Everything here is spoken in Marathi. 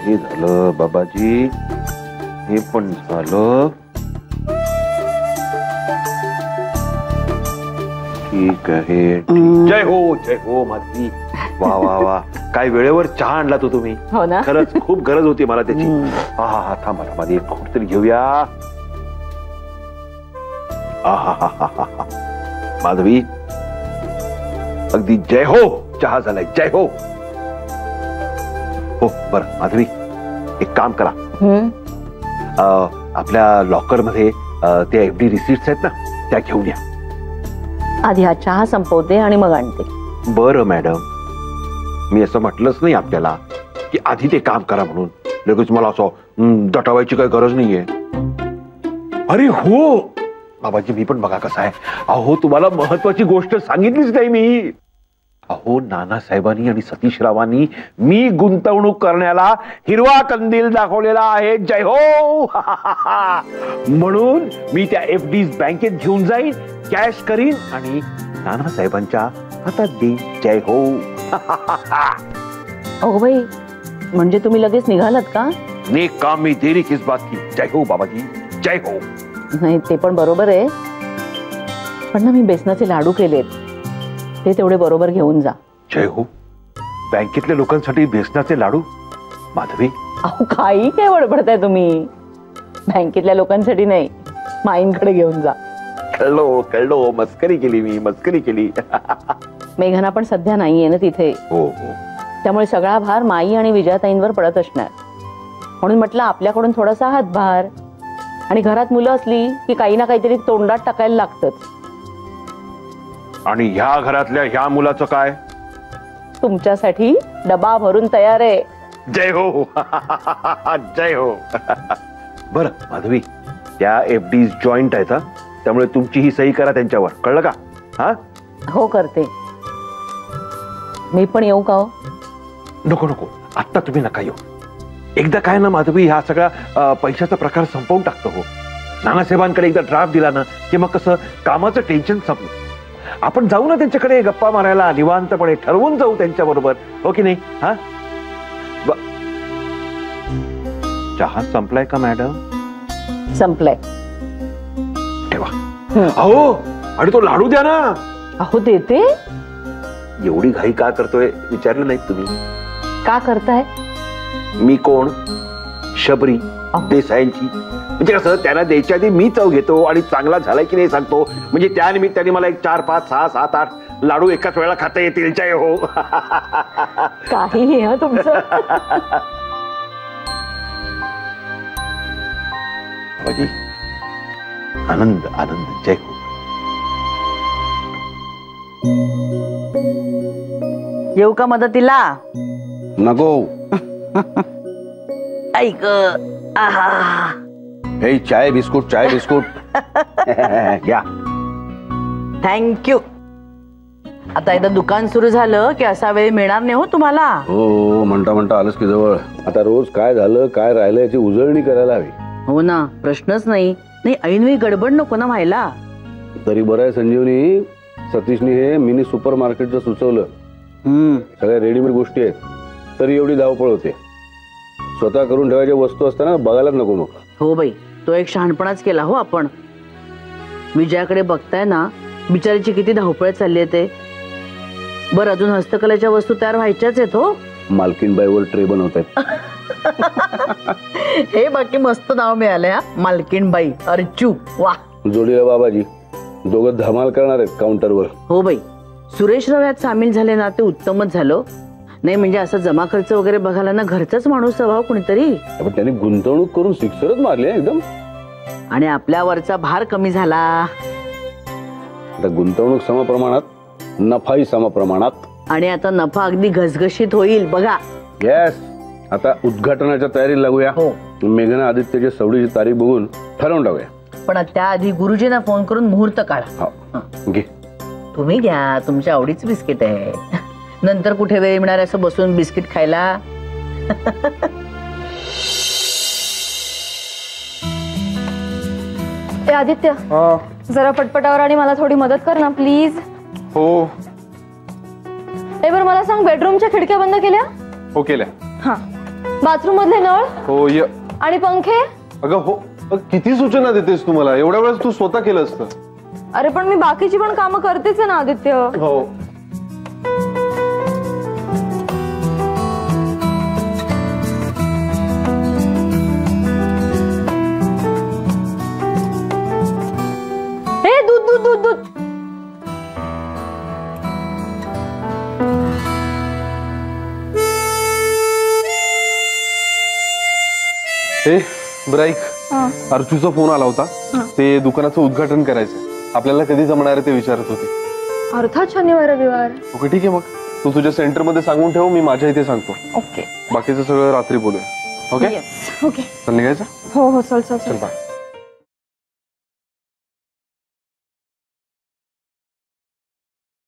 हे झालं बाबाजी, हे पण झालं. ठीक आहे. जय हो माधवी. वा वा वा, काय वेळेवर चहा आणला तो तुम्ही. हो ना, खरंच खूप गरज होती मला त्याची. हा हा हा, थांबा मध्ये कुठतरी घेऊया. माधवी अगदी जय हो, चहा झालाय. जय हो. हो बरं माधवी, एक काम करा, आपल्या लॉकर मध्ये त्या एफडी रिसिप्ट आहेत ना, त्या घेऊन या. आधी हा चहा संपवते आणि मग आणते. बरं मॅडम, मी असं म्हटलंच नाही आपल्याला की आधी ते काम करा म्हणून. लगेच मला असं दटावायची काही गरज नाहीये. अरे हो बाबाजी, मी पण बघा कसा आहे. अहो तुम्हाला महत्वाची गोष्ट सांगितलीच नाही मी. अहो नानासाहेबांनी आणि सतीश रावांनी मी गुंतवणूक करण्याला हिरवा कंदील दाखवलेला आहे. जय हो. म्हणून मी त्या एफडीज बँकेत घेऊन जाईन, कॅश करीन आणि नानासाहेबांच्या हातात देईन. जय हो. अहो बाई, म्हणजे तुम्ही लगेच निघालात का? नेक काम में देरी किस बात की. जय हो बाबाजी, जय हो. नाही ते पण बरोबर आहे, पण ना मी बेसनाचे लाडू केलेत, ते तेवढे बरोबर घेऊन जा. जय हो. बँकेतल्या लोकांसाठी बेसनाचे लाडू? माधवी अहो काही काय बडबडताय तुम्ही. बँकेतल्या लोकांसाठी नाही, माईंकडे घेऊन जा. कळलो कळलो, मस्करी केली मी, मस्करी केली. मेघना पण सध्या नाहीये ना तिथे. हो हो. त्यामुळे सगळा भार माई आणि विजयाताईंवर पडत असणार. म्हणून म्हटलं आपल्याकडून थोडासा हातभार. आणि घरात मुलं असली की काही ना काहीतरी तोंडात टाकायला लागतच. आणि ह्या घरातल्या ह्या मुलाचं काय? तुमच्यासाठी डबा भरून तयार आहे. जय हो. जय हो. बरं माधवी, त्या एफडीज जॉईंट आहेत, त्यामुळे तुमची ही सही करा त्यांच्यावर, कळलं का? हा हो करते. मी पण येऊ का? नको नको, आता तुम्ही नका येऊ. एकदा काय ना माधवी, हा सगळा पैशाचा प्रकार संपवून टाकतो. हो, नानासाहेबांकडे एकदा ड्राफ्ट दिला ना की मग कसं कामाचं टेन्शन संपलं. आपण जाऊ ना त्यांच्याकडे गप्पा मारायला, निवांतपणे ठरवून जाऊ त्यांच्या बरोबर, हो की नाही? हा चहा संपलाय का मॅडम? संपलाय. ठेवा. अहो, आणि तो लाडू द्या ना. अहो देते. एवढी घाई का करतोय विचारलं नाही तुम्ही? का करताय? मी कोण? शबरी देसाईंची. म्हणजे कसं, त्यांना द्यायच्या आधी मी चव घेतो आणि चांगला झालाय की नाही सांगतो. म्हणजे त्या निमित्ताने मला एक 4, 5, 6, 7, 8 लाडू एकाच वेळेला खाता येतील. जय हो. काही तुमचं. आनंद आनंद. जय हो. येऊ का मदतीला? नको. ऐक. हे चाय बिस्कुट, चाय बिस्कुट. या. थँक्यू. आता एकदा दुकान सुरू झालं की असा वेळ मिळणार नाही हो तुम्हाला. हो, म्हणता म्हणता आलंच की जवळ. आता रोज काय झालं काय राहिलं याची उजळणी करायला हवी. हो ना, प्रश्नच नाही. नाही ऐनवेळी गडबड नको ना व्हायला. तरी बरं आहे संजीवनी, सतीशने हे मिनी सुपर मार्केटचं सुचवलं. सगळ्या रेडीमेड गोष्टी आहेत, तरी एवढी धावपळ होते. स्वतः करून ठेवायच्या वस्तू असताना बघायलाच नको मग. हो बाई, तो एक शहाणपणाच केला हो आपण. विजयाकडे बघताय ना, बिचारीची किती धावपळ चालली आहे ते. बरं, अजून हस्तकलेच्या वस्तू तयार व्हायच्याच आहेत हो. मालकीनबाईवर ट्रे बनवतायत. हे बाकी मस्त नाव मिळालंय हा, मालकीनबाई. अर्चू. वा. जोडीला बाबाजी, दोघं धमाल करणार आहेत काउंटरवर. हो बाई, सुरेश राव यात सामील झाले ना ते उत्तमच झालं. नाही म्हणजे असं जमा खर्च वगैरे बघायला ना घरचाच माणूस हवा कुणीतरी. पण त्यांनी गुंतवणूक करून सिक्सरच मारली एकदम. आणि आपल्यावरचा भार कमी झाला. आता गुंतवणूक समप्रमाणात, नफाही समप्रमाणात. आणि आता नफा अगदी घसघशीत होईल बघा. येस. आता उद्घाटनाच्या तयारीला लागूया. हो. मेघना आदित्यच्या सवडीची तारीख बघून ठरवून टाकूया. पण त्याआधी गुरुजींना फोन करून मुहूर्त काढा. घे. तुम्ही घ्या, तुमच्या आवडीच बिस्किट आहे. नंतर कुठे वेळ मिळणार असं बसून बिस्किट खायला. आदित्य, जरा पटपटावर आणि मला थोडी मदत कर ना प्लीज. हो. बरं मला सांग, बेडरूमच्या खिडक्या बंद केल्या? हो केल्या. हा, बाथरूम मधले नळ हो ये. आणि पंखे. अगं हो, किती सूचना देतेस तू मला? एवढ्या वेळेस तू स्वतः केलं असतं. अरे पण मी बाकीची पण कामं करतेच आहे ना आदित्य. हो. हे दूध दूध दूध दूध. ए ब्राईक, हा. अर्चूचा फोन आला होता. ते दुकानाचं उद्घाटन करायचंय. आपल्याला कधी जमणार आहे ते विचारत होते. अर्थात शनिवार रविवार. ओके ठीक आहे, मग तू तुझ्या सेंटर मध्ये सांगून ठेव, मी माझ्या इथे सांगतो. ओके. बाकीचं सगळं रात्री बोलूया. Okay okay. चल निघायचं. हो हो चल चल चल चल. बाय.